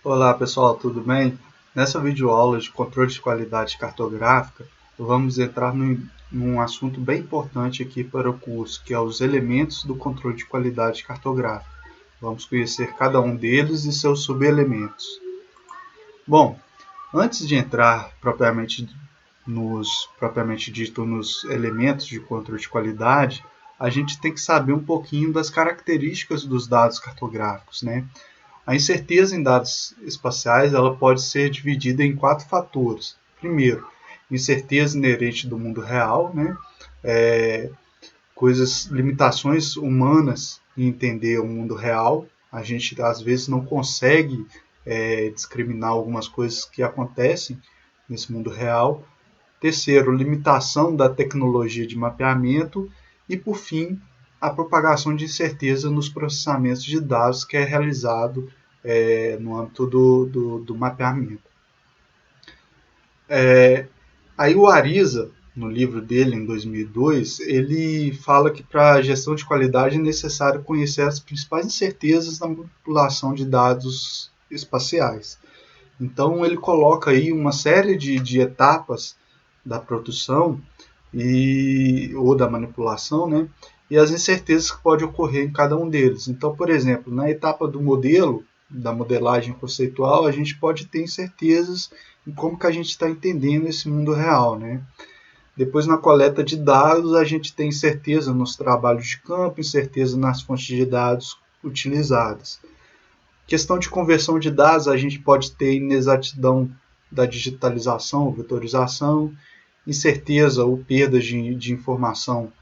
Olá pessoal, tudo bem? Nessa videoaula de controle de qualidade cartográfica, vamos entrar num assunto bem importante aqui para o curso, que é os elementos do controle de qualidade cartográfica. Vamos conhecer cada um deles e seus subelementos. Bom, antes de entrar propriamente dito nos elementos de controle de qualidade, a gente tem que saber um pouquinho das características dos dados cartográficos, né? A incerteza em dados espaciais ela pode ser dividida em 4 fatores. Primeiro, incerteza inerente do mundo real, né? Limitações humanas em entender o mundo real. A gente às vezes não consegue discriminar algumas coisas que acontecem nesse mundo real. Terceiro, limitação da tecnologia de mapeamento. E, por fim, a propagação de incerteza nos processamentos de dados que é realizado no âmbito do mapeamento. Aí o Ariza, no livro dele, em 2002, ele fala que para a gestão de qualidade é necessário conhecer as principais incertezas na manipulação de dados espaciais. Então ele coloca aí uma série de etapas da produção ou da manipulação, né? E as incertezas que podem ocorrer em cada um deles. Então, por exemplo, na etapa do modelo, da modelagem conceitual, a gente pode ter incertezas em como que a gente está entendendo esse mundo real, né? Depois, na coleta de dados, a gente tem incerteza nos trabalhos de campo, incerteza nas fontes de dados utilizadas. Questão de conversão de dados, a gente pode ter inexatidão da digitalização ou vetorização, incerteza ou perda de informação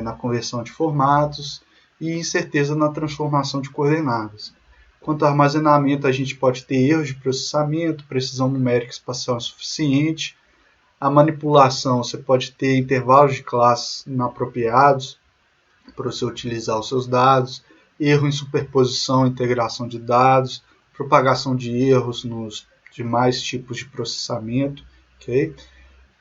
na conversão de formatos e incerteza na transformação de coordenadas. Quanto ao armazenamento, a gente pode ter erros de processamento, precisão numérica espacial insuficiente. A manipulação, você pode ter intervalos de classes inapropriados para você utilizar os seus dados, erro em superposição e integração de dados, propagação de erros nos demais tipos de processamento. Okay?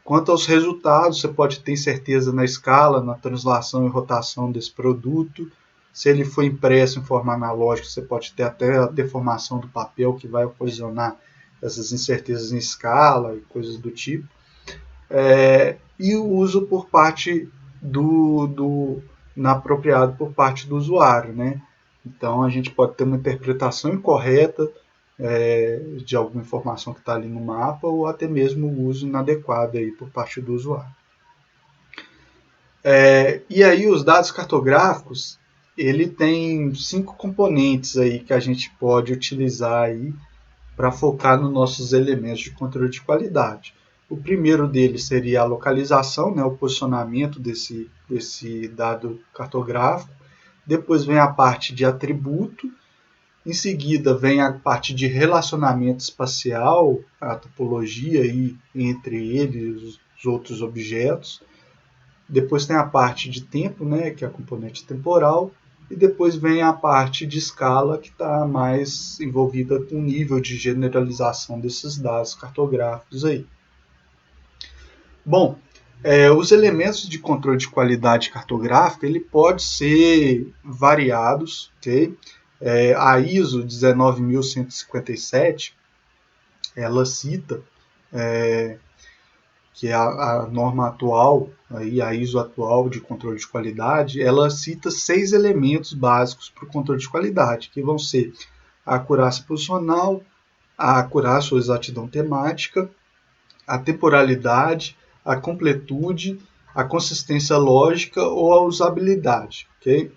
Quanto aos resultados, você pode ter incerteza na escala, na translação e rotação desse produto. Se ele for impresso em forma analógica, você pode ter até a deformação do papel, que vai ocasionar essas incertezas em escala e coisas do tipo. E o uso por parte inapropriado por parte do usuário, né? Então a gente pode ter uma interpretação incorreta de alguma informação que está ali no mapa ou até mesmo o uso inadequado aí por parte do usuário. E aí os dados cartográficos, ele tem 5 componentes aí que a gente pode utilizar aí para focar nos nossos elementos de controle de qualidade. O primeiro deles seria a localização, né, o posicionamento desse dado cartográfico. Depois vem a parte de atributo. Em seguida vem a parte de relacionamento espacial, a topologia aí entre eles e os outros objetos. Depois tem a parte de tempo, né, que é a componente temporal. E depois vem a parte de escala, que está mais envolvida com o nível de generalização desses dados cartográficos aí. Bom, os elementos de controle de qualidade cartográfica ele pode ser variados, ok? A ISO 19157 ela cita que é a norma atual, aí a ISO atual de controle de qualidade, ela cita 6 elementos básicos para o controle de qualidade, que vão ser a acurácia posicional, a acurácia ou exatidão temática, a temporalidade, a completude, a consistência lógica ou a usabilidade. Okay?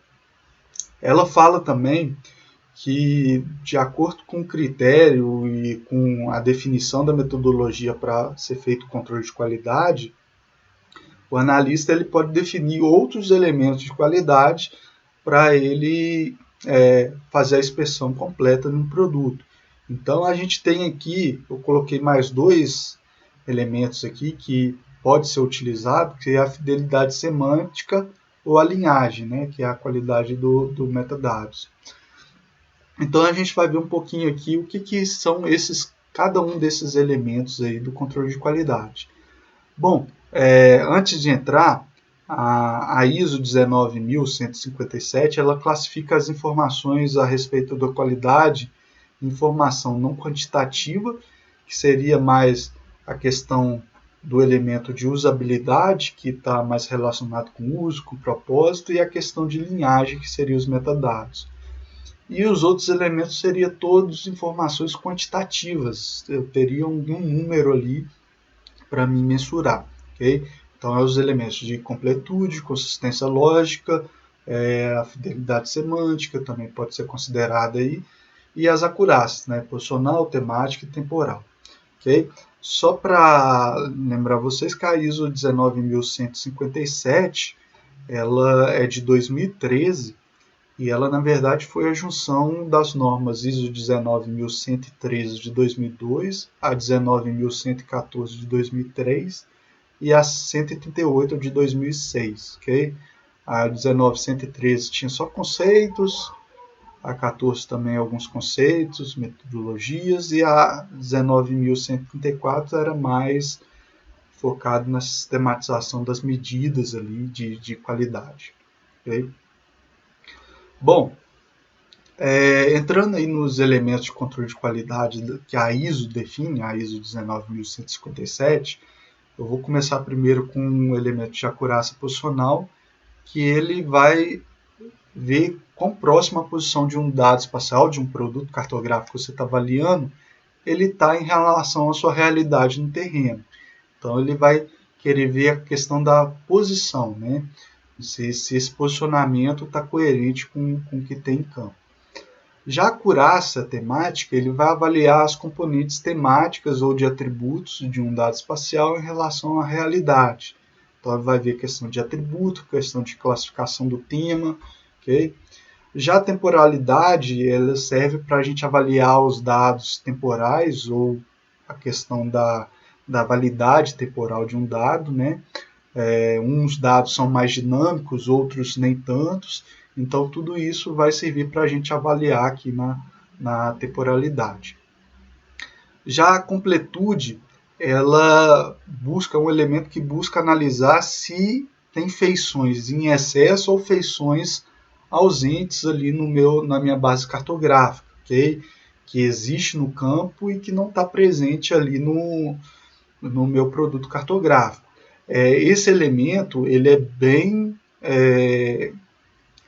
Ela fala também que, de acordo com o critério e com a definição da metodologia para ser feito o controle de qualidade, o analista ele pode definir outros elementos de qualidade para ele fazer a inspeção completa de um produto. Então a gente tem aqui, eu coloquei mais 2 elementos aqui que pode ser utilizado, que é a fidelidade semântica ou a linhagem, né, que é a qualidade do metadados. Então a gente vai ver um pouquinho aqui o que são cada um desses elementos aí do controle de qualidade. Bom, antes de entrar, a ISO 19157 ela classifica as informações a respeito da qualidade informação não quantitativa, que seria mais a questão do elemento de usabilidade, que está mais relacionado com uso, com propósito, e a questão de linhagem, que seria os metadados. E os outros elementos seriam todas informações quantitativas, eu teria um número ali para me mensurar. Okay? Então, os elementos de completude, consistência lógica, a fidelidade semântica também pode ser considerada aí, e as acurácias, né? Posicional, temática e temporal. Okay? Só para lembrar vocês que a ISO 19157 ela é de 2013 e ela, na verdade, foi a junção das normas ISO 19113 de 2002, a 19114 de 2003 e a 138 de 2006. Okay? A 19113 tinha só conceitos, a 14 também alguns conceitos, metodologias, e a 19.134 era mais focado na sistematização das medidas ali de qualidade. Okay? Bom, entrando aí nos elementos de controle de qualidade que a ISO define, a ISO 19.157, eu vou começar primeiro com um elemento de acurácia posicional, que ele vai ver quão próximo a posição de um dado espacial, de um produto cartográfico que você está avaliando, ele está em relação à sua realidade no terreno. Então, ele vai querer ver a questão da posição, né? Se esse posicionamento está coerente com o que tem em campo. Já a acurácia temática, ele vai avaliar as componentes temáticas ou de atributos de um dado espacial em relação à realidade. Então, ele vai ver a questão de atributo, questão de classificação do tema, ok? Já a temporalidade, ela serve para a gente avaliar os dados temporais ou a questão da validade temporal de um dado, né? Uns dados são mais dinâmicos, outros nem tantos, então tudo isso vai servir para a gente avaliar aqui na temporalidade. Já a completude, ela busca um elemento que busca analisar se tem feições em excesso ou feições ausentes ali na minha base cartográfica, okay? Que existe no campo e que não está presente ali no meu produto cartográfico. Esse elemento ele é bem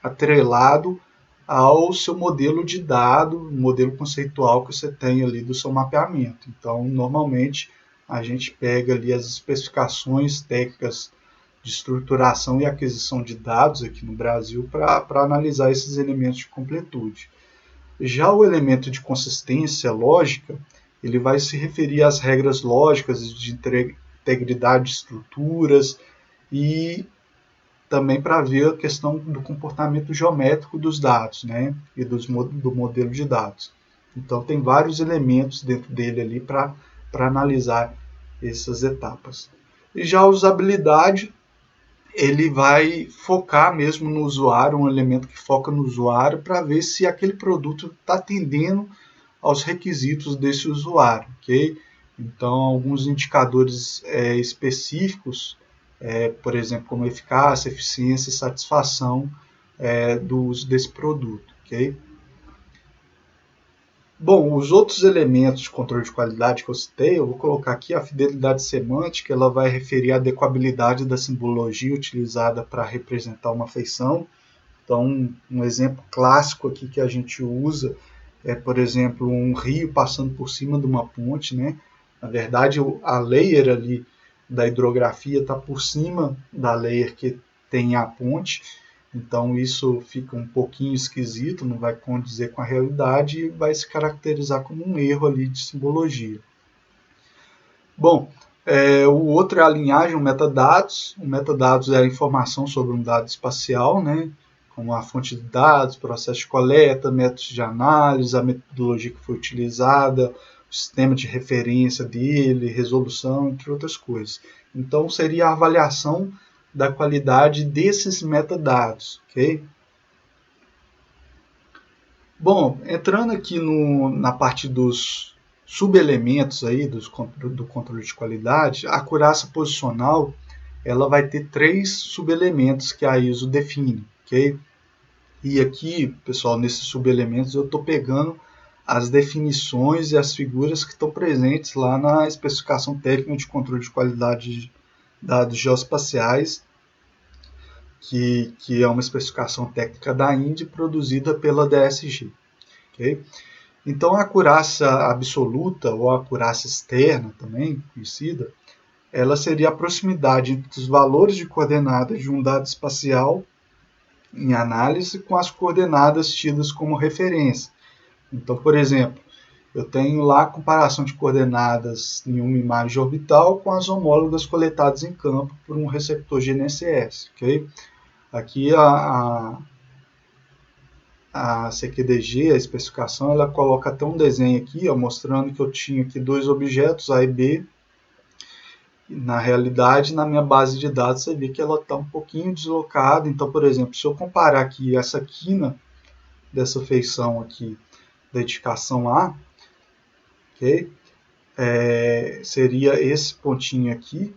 atrelado ao seu modelo de dado, modelo conceitual que você tem ali do seu mapeamento. Então, normalmente, a gente pega ali as especificações técnicas de estruturação e aquisição de dados aqui no Brasil para analisar esses elementos de completude. Já o elemento de consistência lógica, ele vai se referir às regras lógicas de integridade de estruturas e também para ver a questão do comportamento geométrico dos dados, né, e do modelo de dados. Então, tem vários elementos dentro dele ali para analisar essas etapas. E já a usabilidade, ele vai focar mesmo no usuário, um elemento que foca no usuário para ver se aquele produto está atendendo aos requisitos desse usuário, ok? Então, alguns indicadores específicos, por exemplo, como eficácia, eficiência e satisfação do uso desse produto, ok? Bom, os outros elementos de controle de qualidade que eu citei, eu vou colocar aqui a fidelidade semântica, ela vai referir à adequabilidade da simbologia utilizada para representar uma feição. Então, um exemplo clássico aqui que a gente usa é, por exemplo, um rio passando por cima de uma ponte, né? Na verdade, a layer ali da hidrografia está por cima da layer que tem a ponte, então isso fica um pouquinho esquisito, não vai condizer com a realidade e vai se caracterizar como um erro ali de simbologia. Bom, o outro é a linhagem, o metadados. O metadados é a informação sobre um dado espacial, né? Como a fonte de dados, processo de coleta, métodos de análise, a metodologia que foi utilizada, o sistema de referência dele, resolução, entre outras coisas. Então, seria a avaliação da qualidade desses metadados, ok? Bom, entrando aqui na parte dos subelementos aí do controle de qualidade, a acurácia posicional ela vai ter 3 subelementos que a ISO define, ok? E aqui, pessoal, nesses subelementos eu estou pegando as definições e as figuras que estão presentes lá na especificação técnica de controle de qualidade de dados geoespaciais, que é uma especificação técnica da INDE produzida pela DSG. Okay? Então, a acurácia absoluta, ou a acurácia externa também conhecida, ela seria a proximidade entre os valores de coordenadas de um dado espacial em análise com as coordenadas tidas como referência. Então, por exemplo, eu tenho lá a comparação de coordenadas em uma imagem orbital com as homólogas coletadas em campo por um receptor GNSS. Okay? Aqui a CQDG, a especificação, ela coloca até um desenho aqui, ó, mostrando que eu tinha aqui dois objetos, A e B. Na realidade, na minha base de dados, você vê que ela está um pouquinho deslocada. Então, por exemplo, se eu comparar aqui essa quina dessa feição aqui da edificação A, okay? Seria esse pontinho aqui,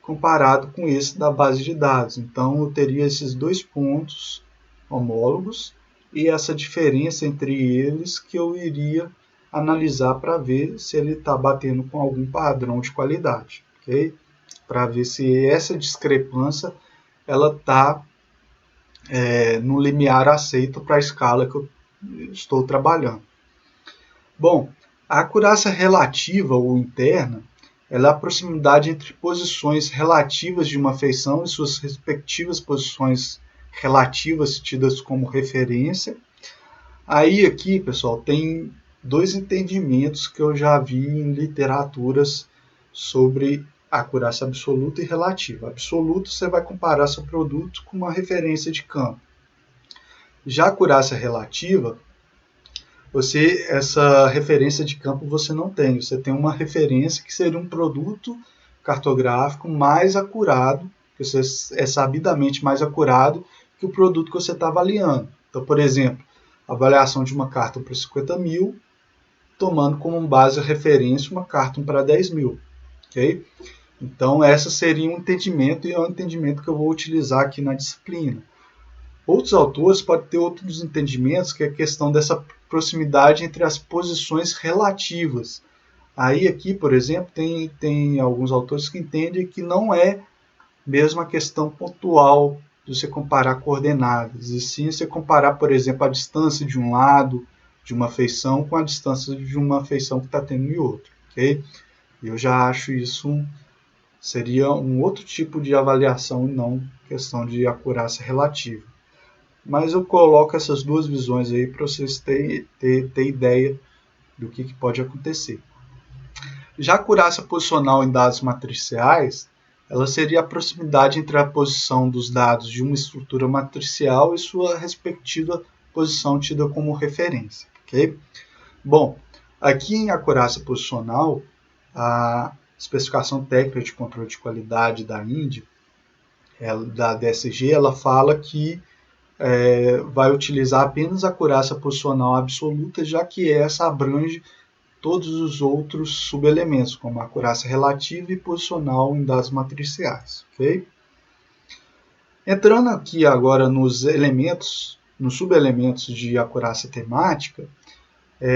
comparado com esse da base de dados. Então, eu teria esses dois pontos homólogos e essa diferença entre eles que eu iria analisar para ver se ele está batendo com algum padrão de qualidade. Okay? Para ver se essa discrepância ela está no limiar aceito para a escala que eu estou trabalhando. Bom, a acurácia relativa ou interna ela é a proximidade entre posições relativas de uma feição e suas respectivas posições relativas tidas como referência. Aí aqui, pessoal, tem dois entendimentos que eu já vi em literaturas sobre acurácia absoluta e relativa. Absoluto, você vai comparar seu produto com uma referência de campo. Já a acurácia relativa, essa referência de campo você não tem. Você tem uma referência que seria um produto cartográfico mais acurado, que é sabidamente mais acurado que o produto que você está avaliando. Então, por exemplo, a avaliação de uma Carton para 50 mil, tomando como base a referência uma Carton para 10 mil. Okay? Então, esse seria um entendimento, e é um entendimento que eu vou utilizar aqui na disciplina. Outros autores podem ter outros entendimentos, que é a questão dessa proximidade entre as posições relativas. Aí aqui, por exemplo, tem alguns autores que entendem que não é mesmo a questão pontual de você comparar coordenadas, e sim você comparar, por exemplo, a distância de um lado de uma feição com a distância de uma feição que está tendo em outro. Okay? Eu já acho isso seria um outro tipo de avaliação e não questão de acurácia relativa. Mas eu coloco essas duas visões aí para vocês terem ideia do que pode acontecer. Já a acurácia posicional em dados matriciais, ela seria a proximidade entre a posição dos dados de uma estrutura matricial e sua respectiva posição tida como referência. Okay? Bom, aqui em acurácia posicional, a especificação técnica de controle de qualidade da INDE, da DSG, ela fala que vai utilizar apenas a acurácia posicional absoluta, já que essa abrange todos os outros subelementos, como a acurácia relativa e posicional em dados matriciais. Okay? Entrando aqui agora nos subelementos de acurácia temática,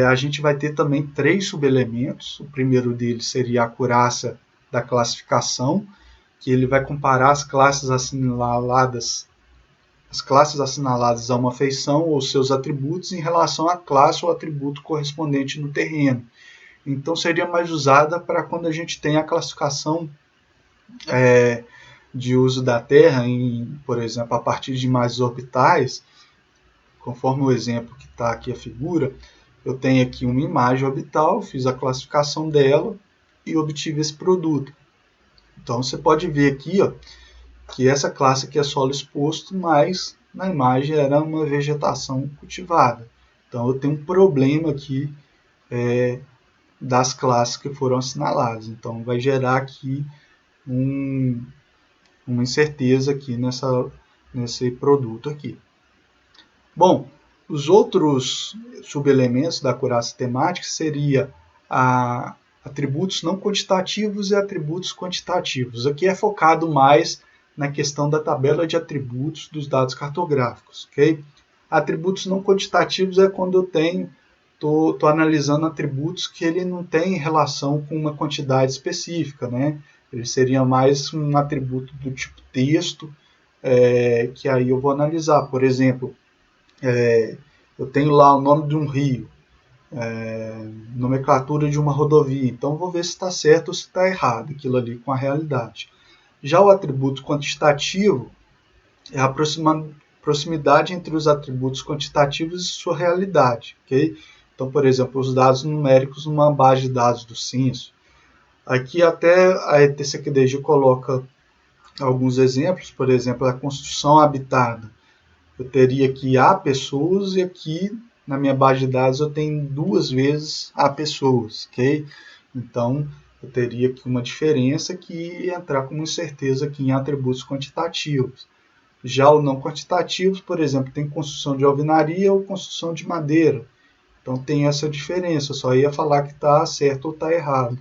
a gente vai ter também 3 subelementos. O primeiro deles seria a acurácia da classificação, que ele vai comparar as classes assinaladas a uma feição ou seus atributos em relação à classe ou atributo correspondente no terreno. Então, seria mais usada para quando a gente tem a classificação de uso da Terra, por exemplo, a partir de imagens orbitais, conforme o exemplo que está aqui a figura. Eu tenho aqui uma imagem orbital, fiz a classificação dela e obtive esse produto. Então, você pode ver aqui, ó, que essa classe aqui é solo exposto, mas na imagem era uma vegetação cultivada. Então, eu tenho um problema aqui das classes que foram assinaladas. Então, vai gerar aqui uma incerteza aqui nesse produto aqui. Bom, os outros subelementos da acurácia temática seria atributos não quantitativos e atributos quantitativos. Aqui é focado mais na questão da tabela de atributos dos dados cartográficos. Okay? Atributos não quantitativos é quando eu tenho estou analisando atributos que ele não tem relação com uma quantidade específica, né? Ele seria mais um atributo do tipo texto, que aí eu vou analisar. Por exemplo, eu tenho lá o nome de um rio, nomenclatura de uma rodovia, então eu vou ver se está certo ou se está errado aquilo ali com a realidade. Já o atributo quantitativo é a proximidade entre os atributos quantitativos e sua realidade, ok? Então, por exemplo, os dados numéricos numa base de dados do censo. Aqui até a ETCQDG coloca alguns exemplos, por exemplo, a construção habitada. Eu teria aqui A pessoas e aqui na minha base de dados eu tenho 2 vezes A pessoas, ok? Então, eu teria aqui uma diferença que ia entrar como incerteza aqui em atributos quantitativos. Já o não quantitativo, por exemplo, tem construção de alvenaria ou construção de madeira. Então tem essa diferença, eu só ia falar que está certo ou está errado.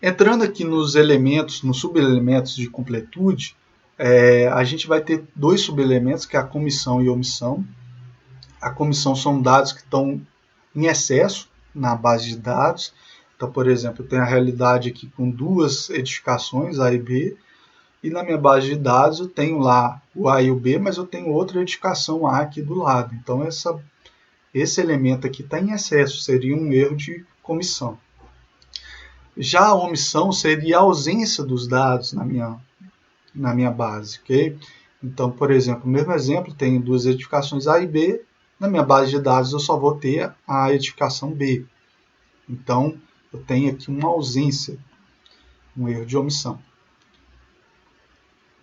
Entrando aqui nos elementos, nos subelementos de completude, a gente vai ter 2 subelementos, que é a comissão e omissão. A comissão são dados que estão em excesso na base de dados. Então, por exemplo, eu tenho a realidade aqui com 2 edificações, A e B, e na minha base de dados eu tenho lá o A e o B, mas eu tenho outra edificação A aqui do lado. Então esse elemento aqui está em excesso, seria um erro de comissão. Já a omissão seria a ausência dos dados na minha base, ok? Então, por exemplo, o mesmo exemplo, tenho 2 edificações A e B, na minha base de dados eu só vou ter a edificação B. Então, eu tenho aqui uma ausência, um erro de omissão.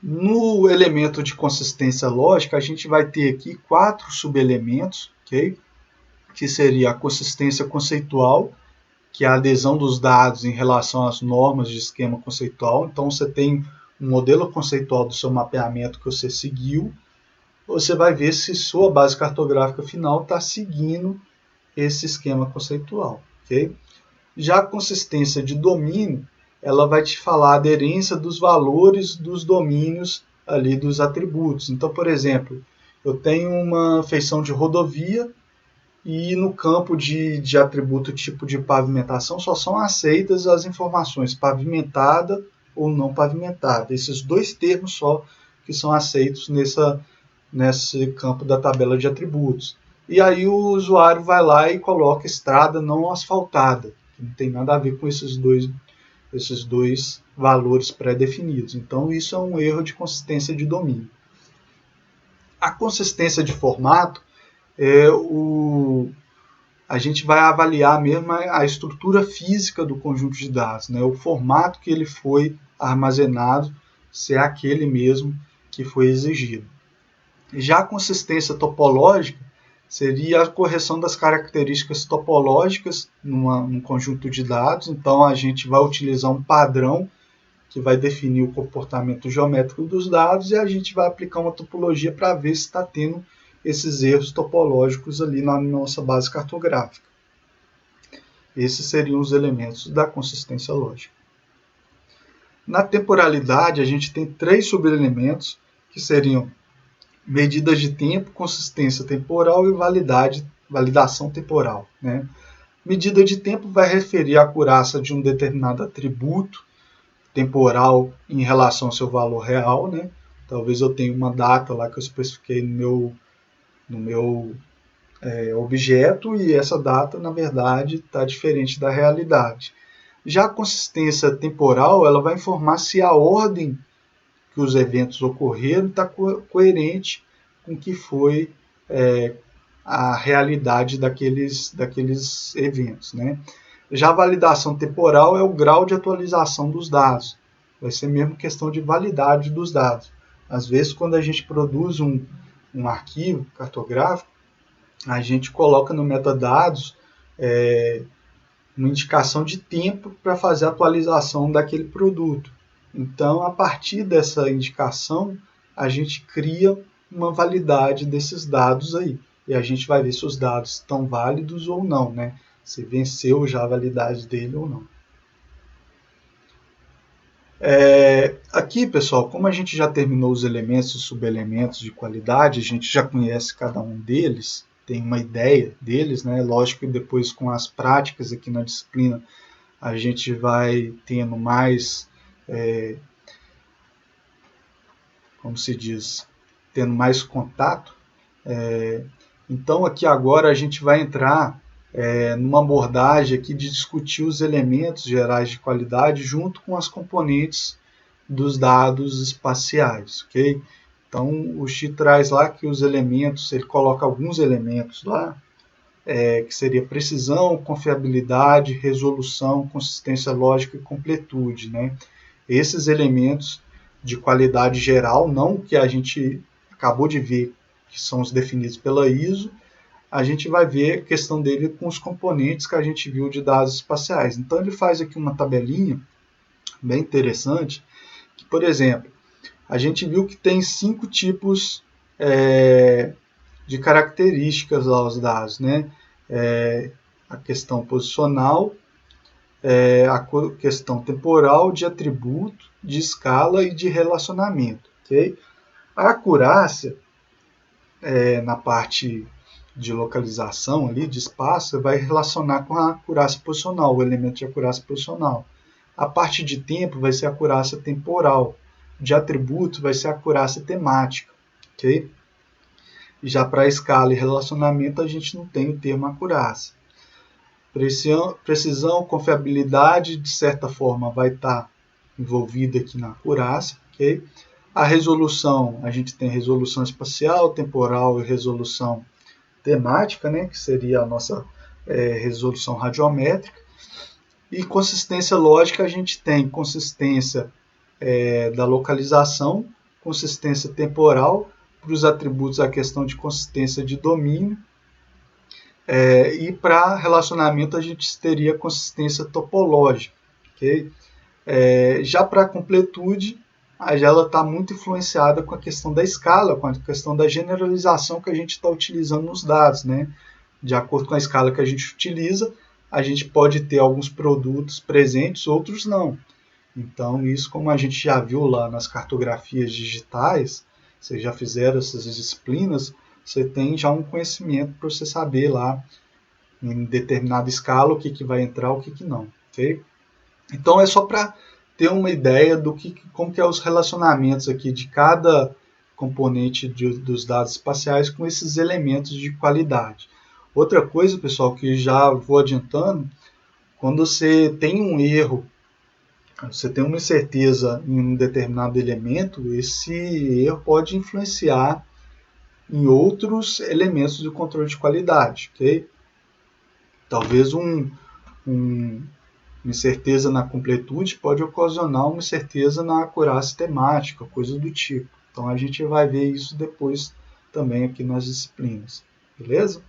No elemento de consistência lógica, a gente vai ter aqui 4 subelementos, ok? Que seria a consistência conceitual, que é a adesão dos dados em relação às normas de esquema conceitual. Então, você tem um modelo conceitual do seu mapeamento que você seguiu, você vai ver se sua base cartográfica final está seguindo esse esquema conceitual, ok? Já a consistência de domínio, ela vai te falar a aderência dos valores dos domínios ali dos atributos. Então, por exemplo, eu tenho uma feição de rodovia e no campo de atributo tipo de pavimentação só são aceitas as informações pavimentada ou não pavimentada. Esses 2 termos só que são aceitos nesse campo da tabela de atributos. E aí o usuário vai lá e coloca estrada não asfaltada. Não tem nada a ver com esses dois valores pré-definidos. Então, isso é um erro de consistência de domínio. A consistência de formato, a gente vai avaliar mesmo a estrutura física do conjunto de dados, né? O formato que ele foi armazenado, se é aquele mesmo que foi exigido. Já a consistência topológica seria a correção das características topológicas num conjunto de dados. Então, a gente vai utilizar um padrão que vai definir o comportamento geométrico dos dados e a gente vai aplicar uma topologia para ver se está tendo esses erros topológicos ali na nossa base cartográfica. Esses seriam os elementos da consistência lógica. Na temporalidade, a gente tem 3 subelementos que seriam medidas de tempo, consistência temporal e validação temporal, né? Medida de tempo vai referir a acurácia de um determinado atributo temporal em relação ao seu valor real, né? Talvez eu tenha uma data lá que eu especifiquei no meu objeto e essa data, na verdade, está diferente da realidade. Já a consistência temporal, ela vai informar se a ordem que os eventos ocorreram está coerente com o que foi a realidade daqueles eventos, né? Já a validação temporal é o grau de atualização dos dados. Vai ser mesmo questão de validade dos dados. Às vezes, quando a gente produz um arquivo cartográfico, a gente coloca no metadados uma indicação de tempo para fazer a atualização daquele produto. Então, a partir dessa indicação, a gente cria uma validade desses dados aí. E a gente vai ver se os dados estão válidos ou não, né? Se venceu já a validade dele ou não. Aqui, pessoal, como a gente já terminou os elementos e subelementos de qualidade, a gente já conhece cada um deles, tem uma ideia deles, né? Lógico que depois com as práticas aqui na disciplina a gente vai tendo mais, como se diz, tendo mais contato. Então aqui agora a gente vai entrar numa abordagem aqui de discutir os elementos gerais de qualidade junto com as componentes dos dados espaciais, ok? Então o Xi traz lá que os elementos, ele coloca alguns elementos lá, que seria precisão, confiabilidade, resolução, consistência lógica e completude, né? Esses elementos de qualidade geral, não o que a gente acabou de ver, que são os definidos pela ISO, a gente vai ver a questão dele com os componentes que a gente viu de dados espaciais. Então ele faz aqui uma tabelinha bem interessante, que, por exemplo, a gente viu que tem 5 tipos de características lá os dados, né? A questão posicional, a questão temporal, de atributo, de escala e de relacionamento. Okay? A acurácia, na parte de localização, ali, de espaço, vai relacionar com a acurácia posicional, o elemento de acurácia posicional. A parte de tempo vai ser a acurácia temporal. De atributo vai ser a acurácia temática. Okay? Já para escala e relacionamento, a gente não tem o termo acurácia. Precisão, confiabilidade, de certa forma, vai estar envolvida aqui na acurácia. Okay? A resolução, a gente tem resolução espacial, temporal e resolução temática, né, que seria a nossa resolução radiométrica. E consistência lógica, a gente tem consistência da localização, consistência temporal, para os atributos a questão de consistência de domínio, e para relacionamento a gente teria consistência topológica. Okay? Já para a completude, ela está muito influenciada com a questão da escala, com a questão da generalização que a gente está utilizando nos dados, né? De acordo com a escala que a gente utiliza, a gente pode ter alguns produtos presentes, outros não. Então, isso, como a gente já viu lá nas cartografias digitais, vocês já fizeram essas disciplinas, você tem já um conhecimento para você saber lá, em determinada escala, o que vai entrar, o que não. Okay? Então, é só para ter uma ideia do como que é os relacionamentos aqui de cada componente dos dados espaciais com esses elementos de qualidade. Outra coisa, pessoal, que já vou adiantando, quando você tem um erro, você tem uma incerteza em um determinado elemento, esse erro pode influenciar em outros elementos do controle de qualidade. Okay? Talvez uma incerteza na completude pode ocasionar uma incerteza na acurácia temática, coisa do tipo. Então a gente vai ver isso depois também aqui nas disciplinas. Beleza?